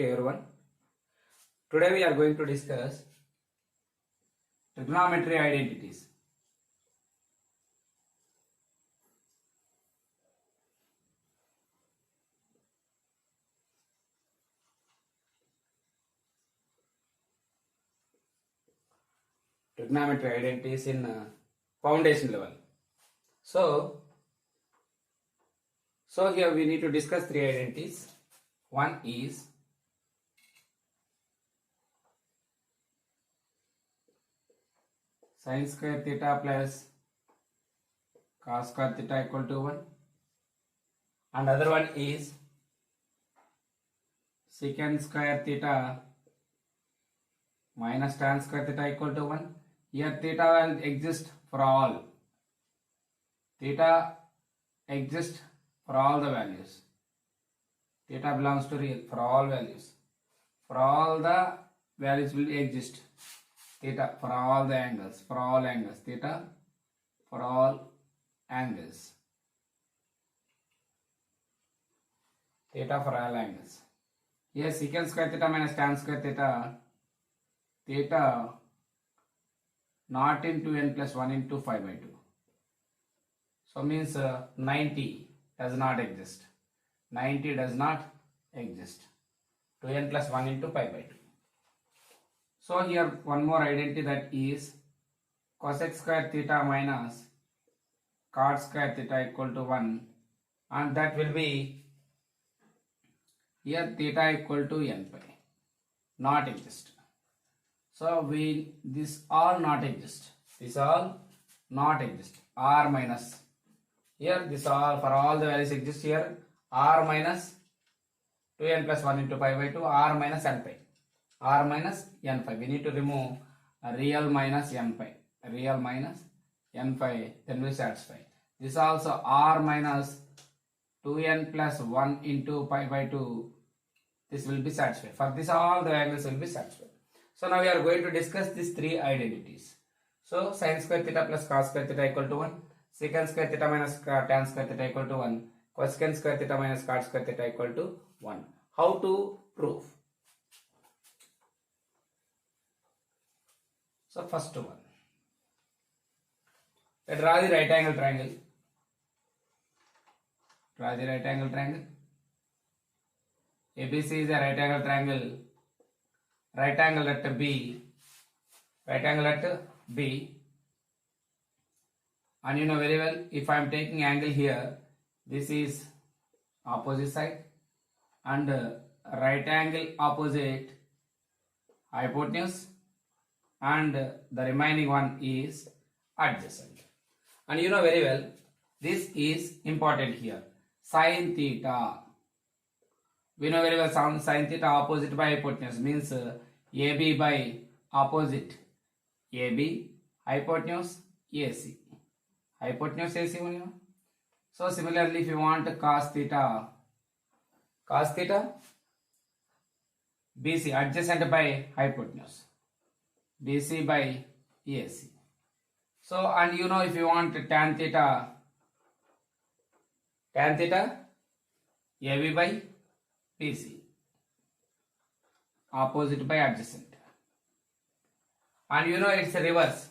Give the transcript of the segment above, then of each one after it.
to everyone. Today we are going to discuss trigonometry identities. Trigonometry identities in foundation level. So here we need to discuss three identities. One is sin square theta plus cos square theta equal to 1, and other one is secant square theta minus tan square theta equal to 1. Here theta will exist for all. Theta exists for all the values. Theta belongs to real for all values. For all the values will exist. Theta for all the angles. For all angles. Theta for all angles. Theta for all angles. Here secant square theta minus tan square theta. Theta not into n plus 1 into 5 by 2. So means 90 does not exist. 90 does not exist. 2n plus 1 into 5 by 2. So here one more identity, that is cosec square theta minus cot square theta equal to 1, and that will be here theta equal to n pi. Not exist. So this all not exist. This all not exist. R minus. Here this all for all the values exist. Here r minus 2n plus 1 into pi by 2, r minus n pi. R minus n pi. We need to remove real minus n pi. Real minus n pi, then we satisfy. This also r minus 2n plus 1 into pi by 2. This will be satisfied. For this all the values will be satisfied. So now we are going to discuss these three identities. So sin square theta plus cos square theta equal to 1. Secant square theta minus tan square theta equal to 1. Cosecant square theta minus cot square theta equal to 1. How to prove? So first one. Let's draw the right angle triangle. Draw the right angle triangle. ABC is a right angle triangle. Right angle at B. Right angle at B. And you know very well, if I am taking angle here, this is opposite side, and right angle opposite hypotenuse, and the remaining one is adjacent. And you know very well, this is important here. Sin theta. We know very well sin theta opposite by hypotenuse means AB by opposite AB, hypotenuse AC. Hypotenuse AC only. No? So similarly, if you want cos theta BC adjacent by hypotenuse, BC by AC. So and you know if you want tan theta AB by BC, opposite by adjacent. And you know it's a reverse.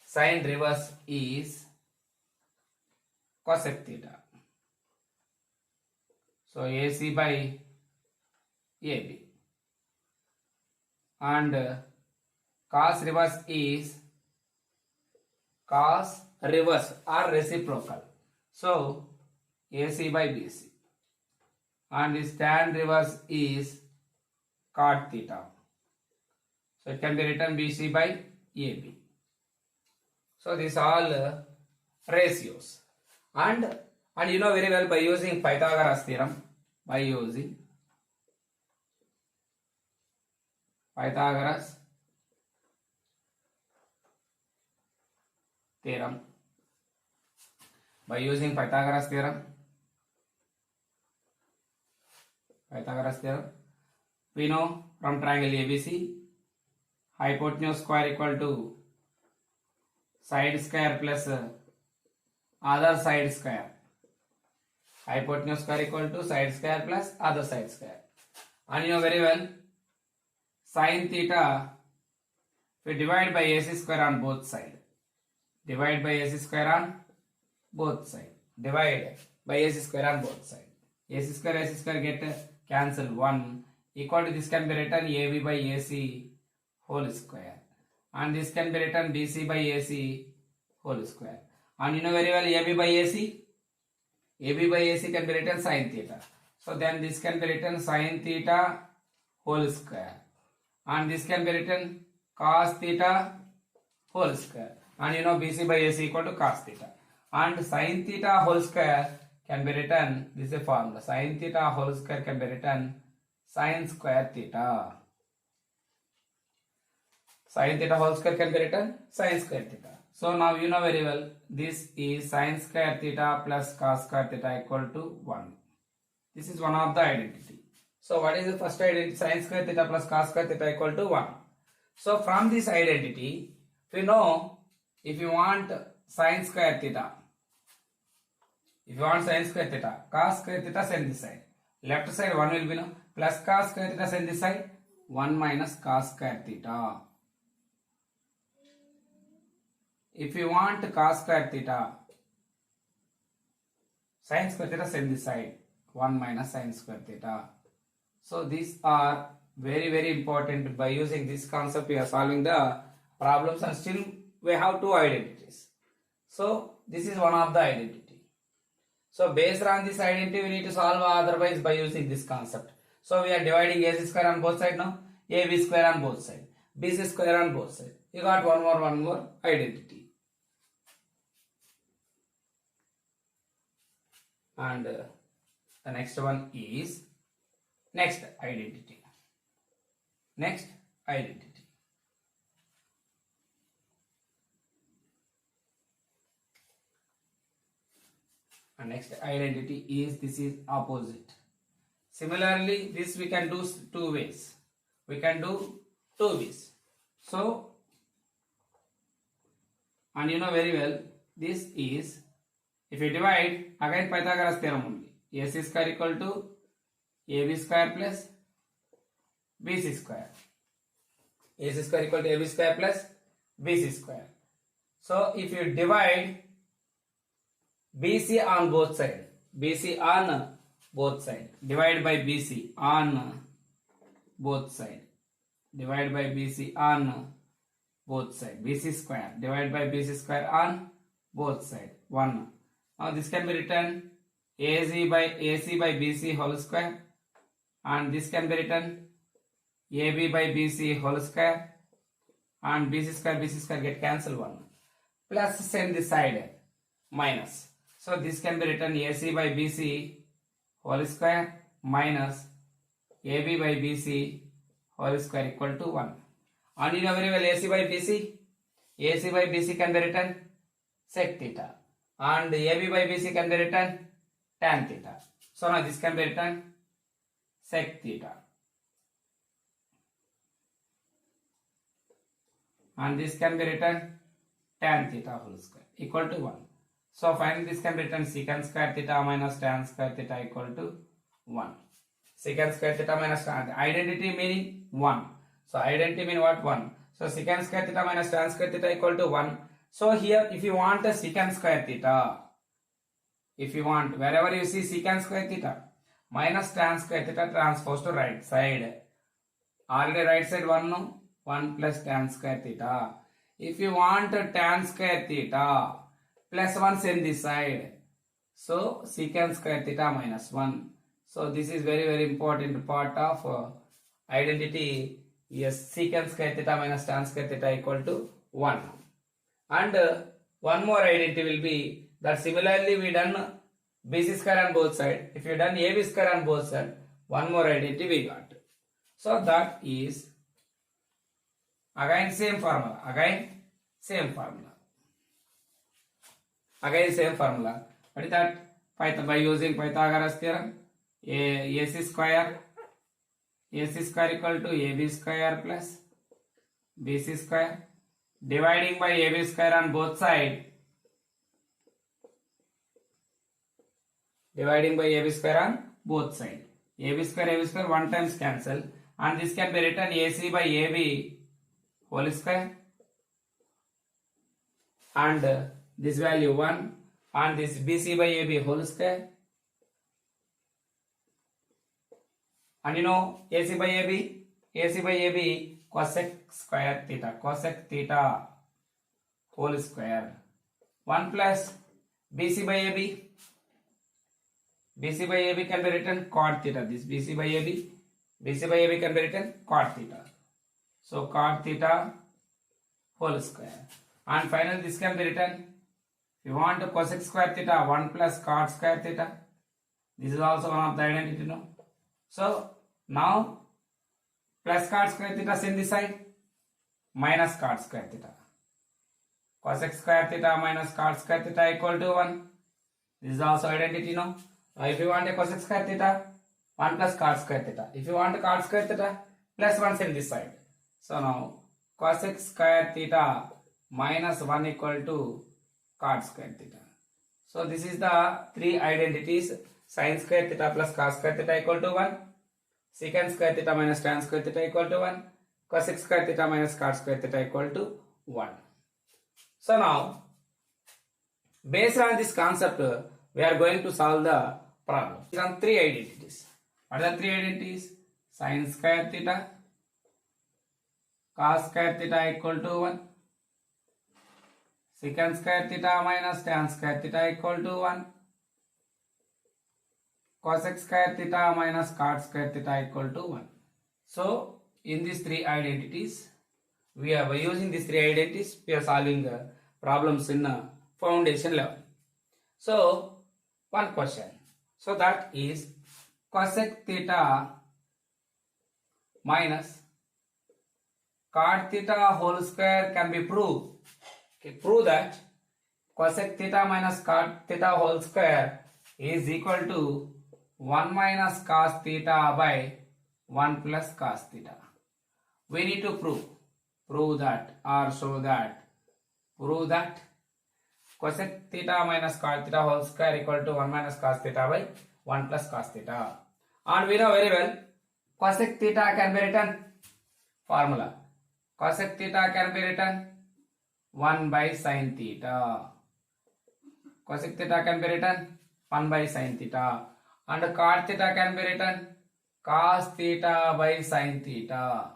Sin reverse is cosec theta. So AC by AB. And cos reverse is cos reverse or reciprocal. So AC by BC. And this tan reverse is cot theta. So it can be written BC by AB. So these all ratios. And you know very well by using Pythagoras theorem, Pythagoras theorem, we know from triangle ABC, hypotenuse square equal to side square plus other side square. Hypotenuse square equal to side square plus other side square. And you know very well, sin theta, we divide by AC square on both sides. Divide by AC square on both sides. Divide by AC square on both sides. AC square get cancel 1 equal to this can be written AB by AC whole square. And this can be written BC by AC whole square. And you know very well AB by AC can be written sin theta. So then this can be written sin theta whole square. And this can be written cos theta whole square. And you know BC by AC equal to cos theta. And sin theta whole square can be written, this is a formula, sin theta whole square can be written sin square theta. Sin theta whole square can be written sin square theta. So now you know very well, this is sin square theta plus cos square theta equal to 1. This is one of the identity. So what is the first identity? Sin square theta plus cos square theta equal to 1. So from this identity, we know if you want sin square theta, cos square theta send this side. Left side 1 will be no, plus cos square theta send this side, 1 minus cos square theta. If you want cos square theta, sin square theta send this side, 1 minus sin square theta. So these are very very important. By using this concept we are solving the problems, and still we have two identities. So this is one of the identity. So based on this identity we need to solve, otherwise by using this concept. So we are dividing AC square on both sides now, AB square on both sides, BC square on both sides. You got one more identity. And the next one is next identity. Next identity. And next identity is, this is opposite. Similarly, this we can do two ways. So, and you know very well, this is, if you divide, again Pythagoras theorem only. AC square equal to AB square plus BC square. AC square equal to AB square plus BC square. So if you divide BC on both sides, divide by BC on both sides, BC square, divide by BC square on both sides, 1. Now this can be written AC by BC whole square, and this can be written AB by BC whole square, and BC square get cancel 1, plus send this side minus. So this can be written AC by BC whole square minus AB by BC whole square equal to 1. And you know very well AC by BC can be written sec theta, and AB by BC can be written tan theta. So now this can be written sec theta, and this can be written tan theta whole square equal to 1. So finally this can be written secant square theta minus tan square theta equal to 1. Secant square theta minus tan, identity meaning 1. So identity mean what? 1. So secant square theta minus tan square theta equal to 1. So here if you want a secant square theta, wherever you see secant square theta minus tan square theta, transpose to right side. Already right side 1 no, 1 plus tan square theta. If you want a tan square theta plus 1 send this side, so secant square theta minus 1. So this is very very important part of identity. Yes, secant square theta minus tan square theta equal to 1. And one more identity will be that similarly we done BC square on both sides. If you done AB square on both sides, one more identity we got. So that is again same formula. What is that? By using Pythagoras theorem, AC square equal to AB square plus BC square, dividing by AB square on both sides, AB square 1 times cancel, and this can be written AC by AB whole square, and this value 1, and this BC by AB whole square, and you know AC by AB cosec square theta whole square, 1 plus BC by AB can be written cot theta. This BC by AB can be written cot theta. So cot theta whole square. And finally this can be written, if you want to cosec square theta, 1 plus cot square theta. This is also one of the identity, no? So now plus cot square theta send this side, minus cot square theta. Cosec square theta minus cot square theta equal to 1. This is also identity, no? If you want a cosec square theta, 1 plus cot square theta. If you want a cot square theta, plus 1 send this side. So now cosec square theta minus 1 equal to cot square theta. So this is the three identities: sin square theta plus cos square theta equal to 1, secant square theta minus tan square theta equal to 1, cosec square theta minus cot square theta equal to 1. So now, based on this concept, we are going to solve the problem. These are three identities. What are the three identities? Sin square theta, cos square theta equal to 1, secant square theta minus tan square theta equal to 1, cosec square theta minus cot square theta equal to 1. So, in these three identities, we are by using these three identities, we are solving problems in foundation level. So, one question. So that is cosec theta minus cot theta whole square can be proved. Okay, prove that cosec theta minus cot theta whole square is equal to 1 minus cos theta by 1 plus cos theta. We need to prove that or show that. Prove that cosec theta minus cot theta whole square equal to 1 minus cos theta by 1 plus cos theta. And we know very well cosec theta can be written formula. Cosec theta can be written 1 by sin theta. Cosec theta can be written 1 by sin theta. And cot theta can be written cos theta by sin theta.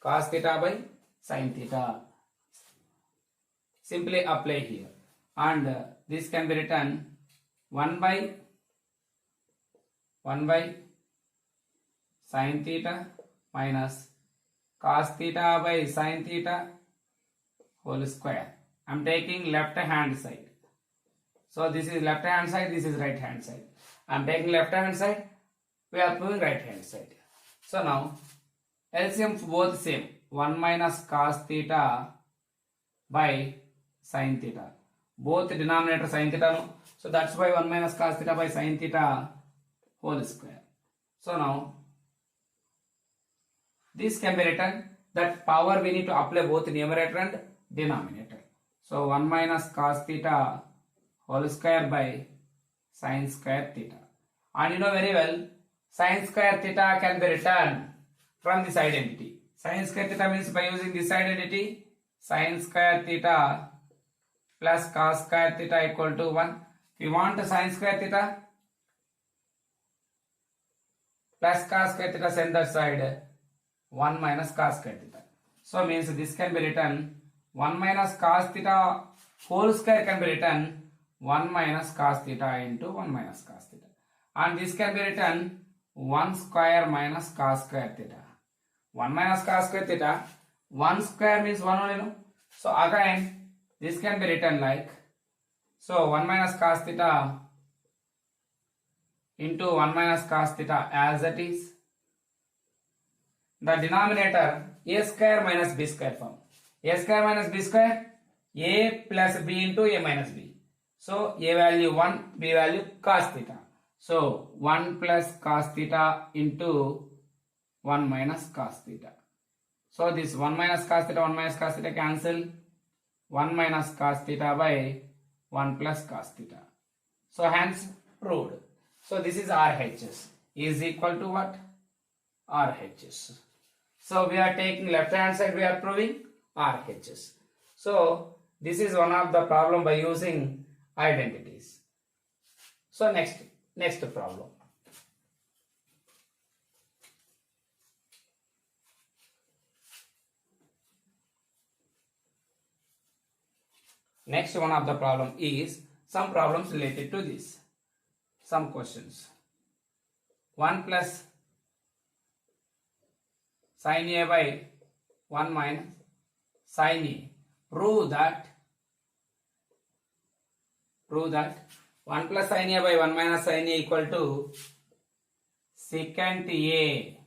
Cos theta by sin theta. Simply apply here, and this can be written 1 by sin theta minus cos theta by sin theta whole square. I am taking left hand side. So this is left hand side, this is right hand side. I am taking left hand side, we are proving right hand side. So now LCM both same, 1 minus cos theta by sin theta. Both denominator sin theta, no? So that's why 1 minus cos theta by sin theta whole square. So now this can be written, that power we need to apply both numerator and denominator. So 1 minus cos theta whole square by sin square theta. And you know very well, sin square theta can be written from this identity. Sin square theta means by using this identity, sin square theta plus cos square theta equal to 1. If you want sin square theta plus cos square theta, send that side 1 minus cos square theta. So means this can be written 1 minus cos theta whole square can be written 1 minus cos theta into 1 minus cos theta. And this can be written 1 square minus cos square theta. 1 minus cos square theta, 1 square means 1 only, no? So again, this can be written like, so 1 minus cos theta into 1 minus cos theta as that is. The denominator a square minus b square form. A square minus b square, a plus b into a minus b. So a value 1, b value cos theta. So 1 plus cos theta into 1 minus cos theta. So this 1 minus cos theta cancel. 1 minus cos theta by 1 plus cos theta. So hence proved. So this is RHS is equal to what? RHS. So we are taking left hand side, we are proving RHS. So this is one of the problem by using identities. So next problem. Next one of the problem is some problems related to this. Some questions. 1 plus sin A by 1 minus sin A. Prove that 1 plus sin A by 1 minus sin A equal to secant A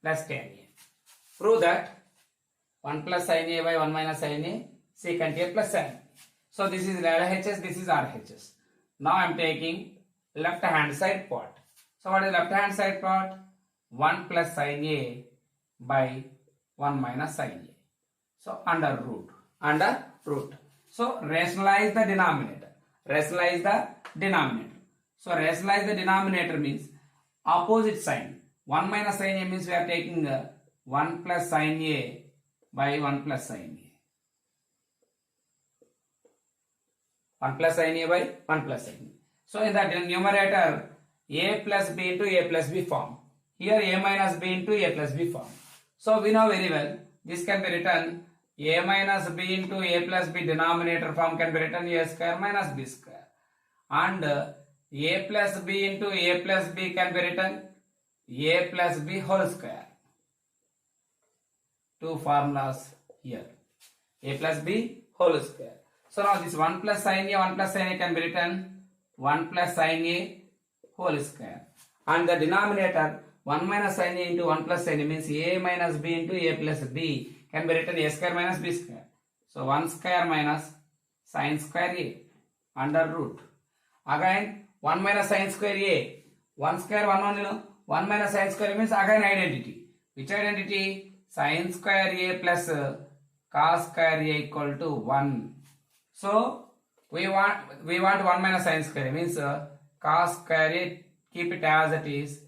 plus tan A. Prove that 1 plus sin A by 1 minus sin A secant A plus sin A. So this is LHS, this is RHS. Now I am taking left hand side part. So what is left hand side part? 1 plus sin A by 1 minus sin A. So under root. So rationalize the denominator. So rationalize the denominator means opposite sign. 1 minus sin A means we are taking 1 plus sin A by 1 plus sin A. 1 plus sin A by 1 plus sin A. So in the numerator, A plus B into A plus B form. Here A minus B into A plus B form. So we know very well, this can be written A minus B into A plus B denominator form can be written A square minus B square. And A plus B into A plus B can be written A plus B whole square. Two formulas here. A plus B whole square. So now this 1 plus sin A can be written 1 plus sin A whole square. And the denominator 1 minus sin A into 1 plus sin A means A minus B into A plus B can be written A square minus B square. So 1 square minus sin square A under root. Again 1 minus sin square A. 1 square 1 minus sin square means again identity. Which identity? Sin square A plus cos square A equal to 1. So we want 1 minus sin square means cos square A, keep it as it is,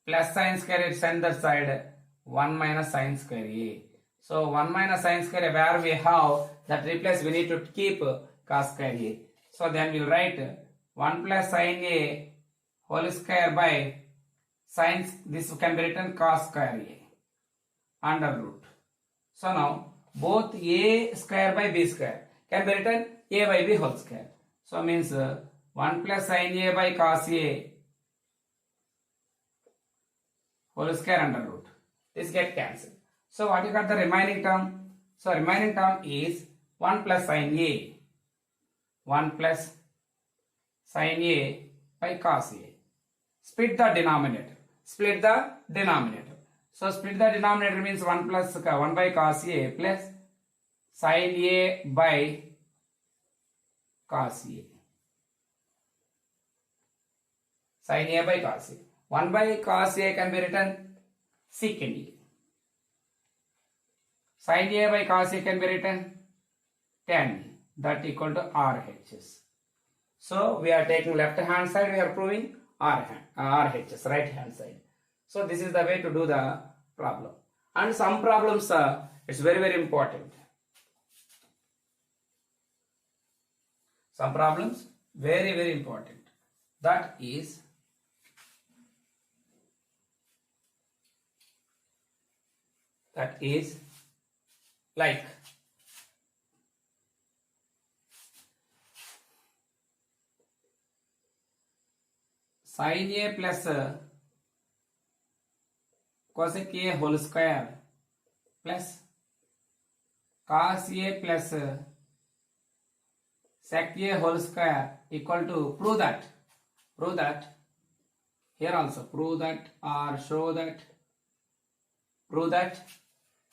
plus sin square A send that side 1 minus sin square A. So 1 minus sin square A where we have that replace we need to keep cos square A. So then we'll write 1 plus sin A whole square by sin, this can be written cos square A under root. So now both A square by B square can be written A by B whole square. So means 1 plus sin A by cos A whole square under root. This get cancelled. So what you got the remaining term? So remaining term is 1 plus sin A. 1 plus sin A by cos A. Split the denominator. So split the denominator means 1 by cos A plus sin A by cos A. Sin A by cos A. 1 by cos A can be written secant A. Sin A by cos A can be written tan A. That equal to RHS. So we are taking left hand side, we are proving RHS, right hand side. So this is the way to do the problem. And some problems, it's very important. Some problems very important. That is like sin A plus cosec A whole square plus cos A plus sec A whole square equal to prove that here also prove that or show that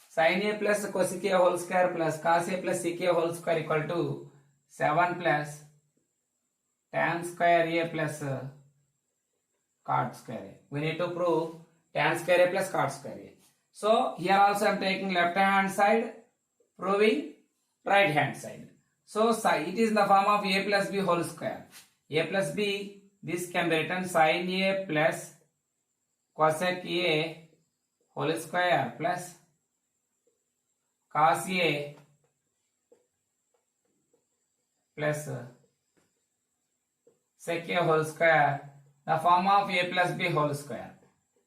sin A plus cosec A whole square plus cos A plus sec A whole square equal to 7 plus tan square A plus cot square A. We need to prove tan square A plus cot square A. So here also I am taking left hand side, proving right hand side. So it is in the form of a plus b whole square. A plus b, this can be written sin a plus cosec a whole square plus cos a plus sec a whole square, the form of a plus b whole square.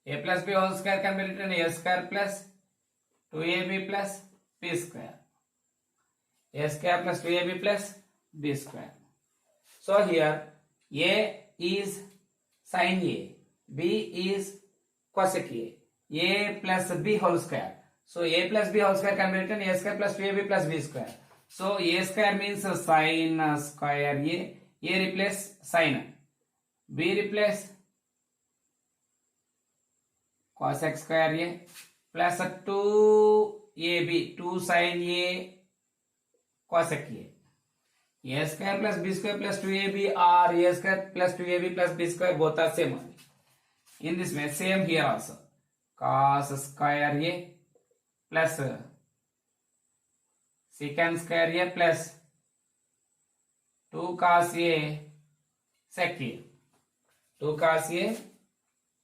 A plus b whole square can be written a square plus 2ab plus b square. A square plus 2ab plus b square. So here a is sin a, b is cosec a plus b whole square. So a plus b whole square can be written a square plus 2ab plus b square. So a square means sin square a replace sin, b replace cosec square a plus 2ab, 2 sin a cosec a square plus b square plus 2ab or a square plus 2ab plus b square, both are same only. In this way, same here also. Cos square a plus secant square a plus 2 cos a sec a. 2 cos a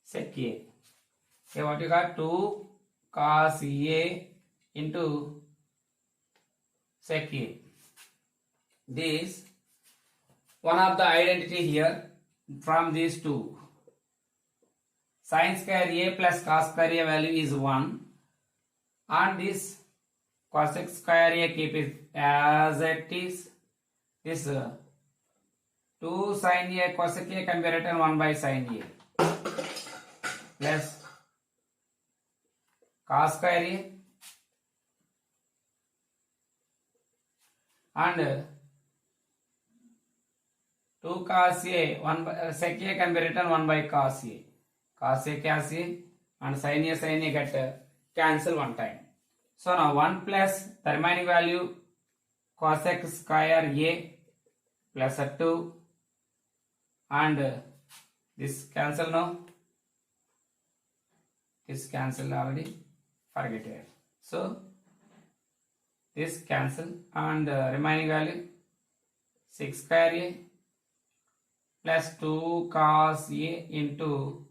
sec a. Okay, what you got? 2 cos a into sec a. This one of the identity here from these two. Sin square a plus cos square a value is 1, and this cosec square a keep it as it is. This 2 sin a cosec a can be written 1 by sin a plus cos square a and 2 cos a 1 by sec a can be written 1 by cos a. Cos a and sin a get cancel one time. So now 1 plus the remaining value cosec square a plus 2 and this cancel now. This cancel already, forget it. So this cancel and remaining value 6 square a plus 2 cos a into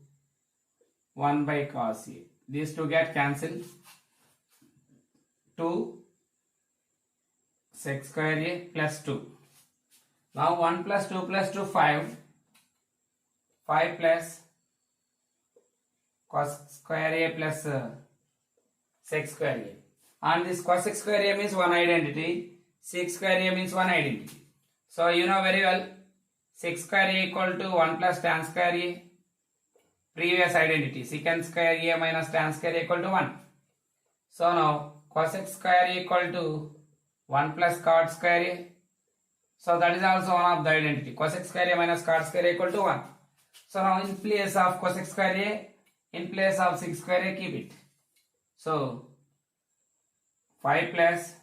1 by cos a. These two get cancelled. 2 sec square a plus 2. Now 1 plus 2 plus 2 5. 5 plus cos square a plus sec square a. And this cosec square a means one identity. Sec square a means one identity. So you know very well sec square a equal to 1 plus tan square a. Previous identity, secant square a minus tan square a equal to 1. So now cosec square a equal to 1 plus cot square a. So that is also one of the identity. Cosec square a minus cot square a equal to 1. So now in place of cosec square a, in place of sec square a, keep it. So 5 plus,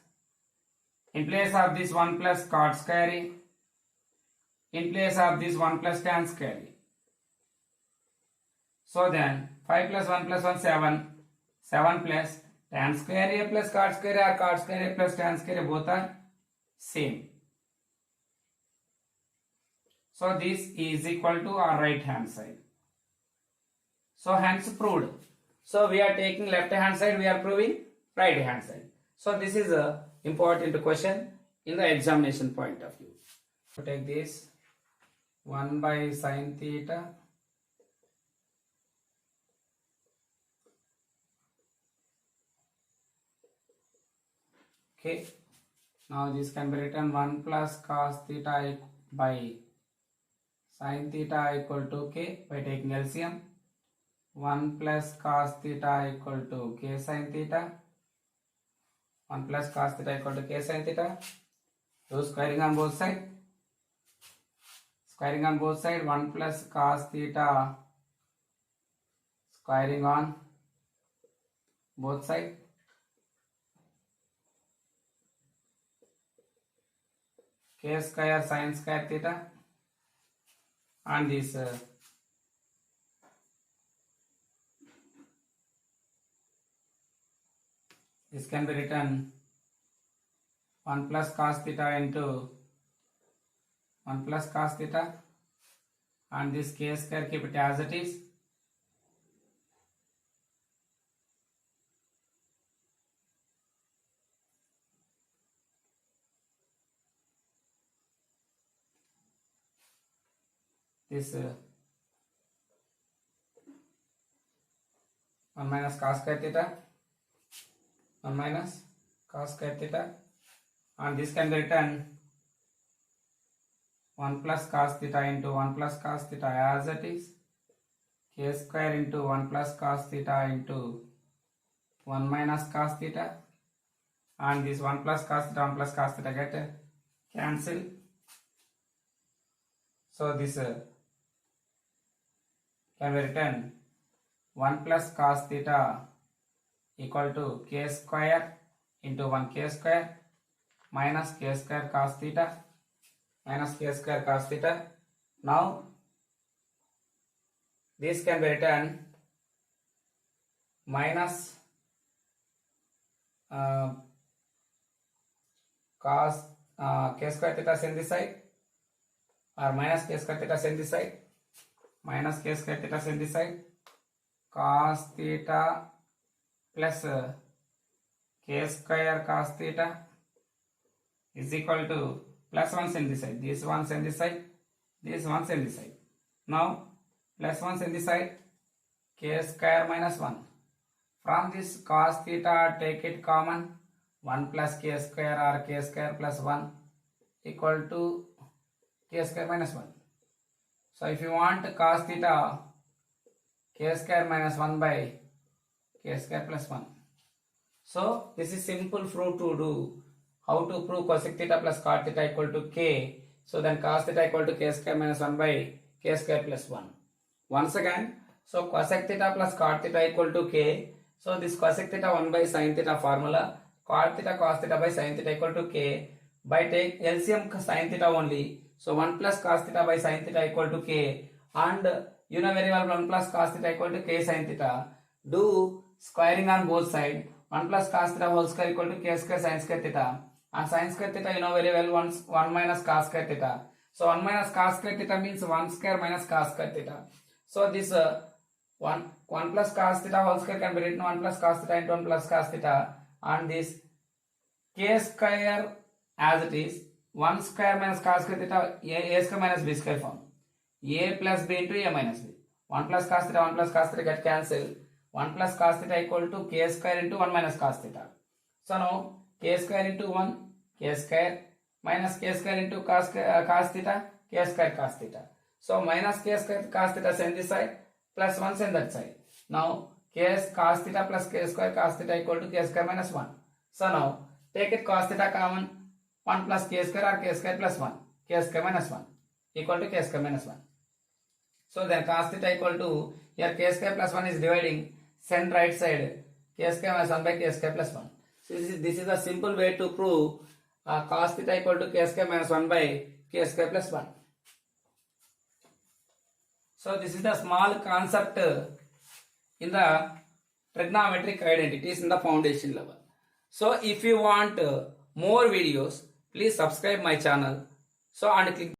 in place of this 1 plus cot square a, in place of this 1 plus tan square a. So then 5 plus 1 plus 1 7, 7 plus tan square a plus cot square a or cot square a plus tan square a, both are same. So this is equal to our right hand side. So hence proved. So we are taking left hand side, we are proving right hand side. So this is a important question in the examination point of view. So take this 1 by sin theta okay. Now this can be written 1 plus cos theta by sin theta equal to k by taking LCM. 1 plus cos theta equal to k sin theta. 1 plus cos theta equal to k sin theta. Do squaring on both sides. Squaring on both sides, 1 plus cos theta squaring on both sides. K square sin square theta and this can be written 1 plus cos theta into 1 plus cos theta, and this k square keep it as it is. This 1 minus cos square theta, 1 minus cos square theta, and this can be written 1 plus cos theta into 1 plus cos theta as it is, k square into 1 plus cos theta into 1 minus cos theta, and this 1 plus cos theta, 1 plus cos theta get cancel. So this can be written 1 plus cos theta equal to k square into 1 k square minus k square cos theta minus k square cos theta. Now this can be written minus cos k square theta send this side, or minus k square theta send this side, minus k square theta send this side, cos theta plus k square cos theta is equal to plus 1 send this side, this 1 send this side, this 1 send this side. Now plus 1 send this side, k square minus 1. From this cos theta take it common, 1 plus k square or k square plus 1 equal to k square minus 1. So if you want cos theta, k square minus 1 by k square plus 1. So this is simple proof to do. How to prove cosec theta plus cot theta equal to k. So then cos theta equal to k square minus 1 by k square plus 1. Once again, so cosec theta plus cot theta equal to k. So this cosec theta 1 by sin theta formula, cot theta cos theta by sin theta equal to k. By take LCM sin theta only. So 1 plus cos theta by sin theta equal to k, and you know very well 1 plus cos theta equal to k sin theta. Do squaring on both sides. 1 plus cos theta whole square equal to k square sin square theta, and sin square theta you know very well 1 minus cos square theta. So 1 minus cos square theta means 1 square minus cos square theta. So this 1 plus cos theta whole square can be written 1 plus cos theta into 1 plus cos theta, and this k square as it is 1 square minus cos square theta, a square minus b square form, a plus b into a minus b. 1 plus cos theta, 1 plus cos theta get cancelled. 1 plus cos theta equal to k square into 1 minus cos theta. So now k square into 1 k square minus k square into cos theta, k square cos theta. So minus k square cos theta send this side, plus 1 send that side. Now k cos theta plus k square cos theta equal to k square minus 1. So now take it cos theta common, 1 plus k square or k square plus 1, k square minus 1 equal to k square minus 1. So then cos theta equal to, here k square plus 1 is dividing, send right side, k square minus 1 by k square plus 1. So this is a simple way to prove cos theta equal to k square minus 1 by k square plus 1. So this is the small concept in the trigonometric identities in the foundation level. So if you want more videos, please subscribe my channel. So and click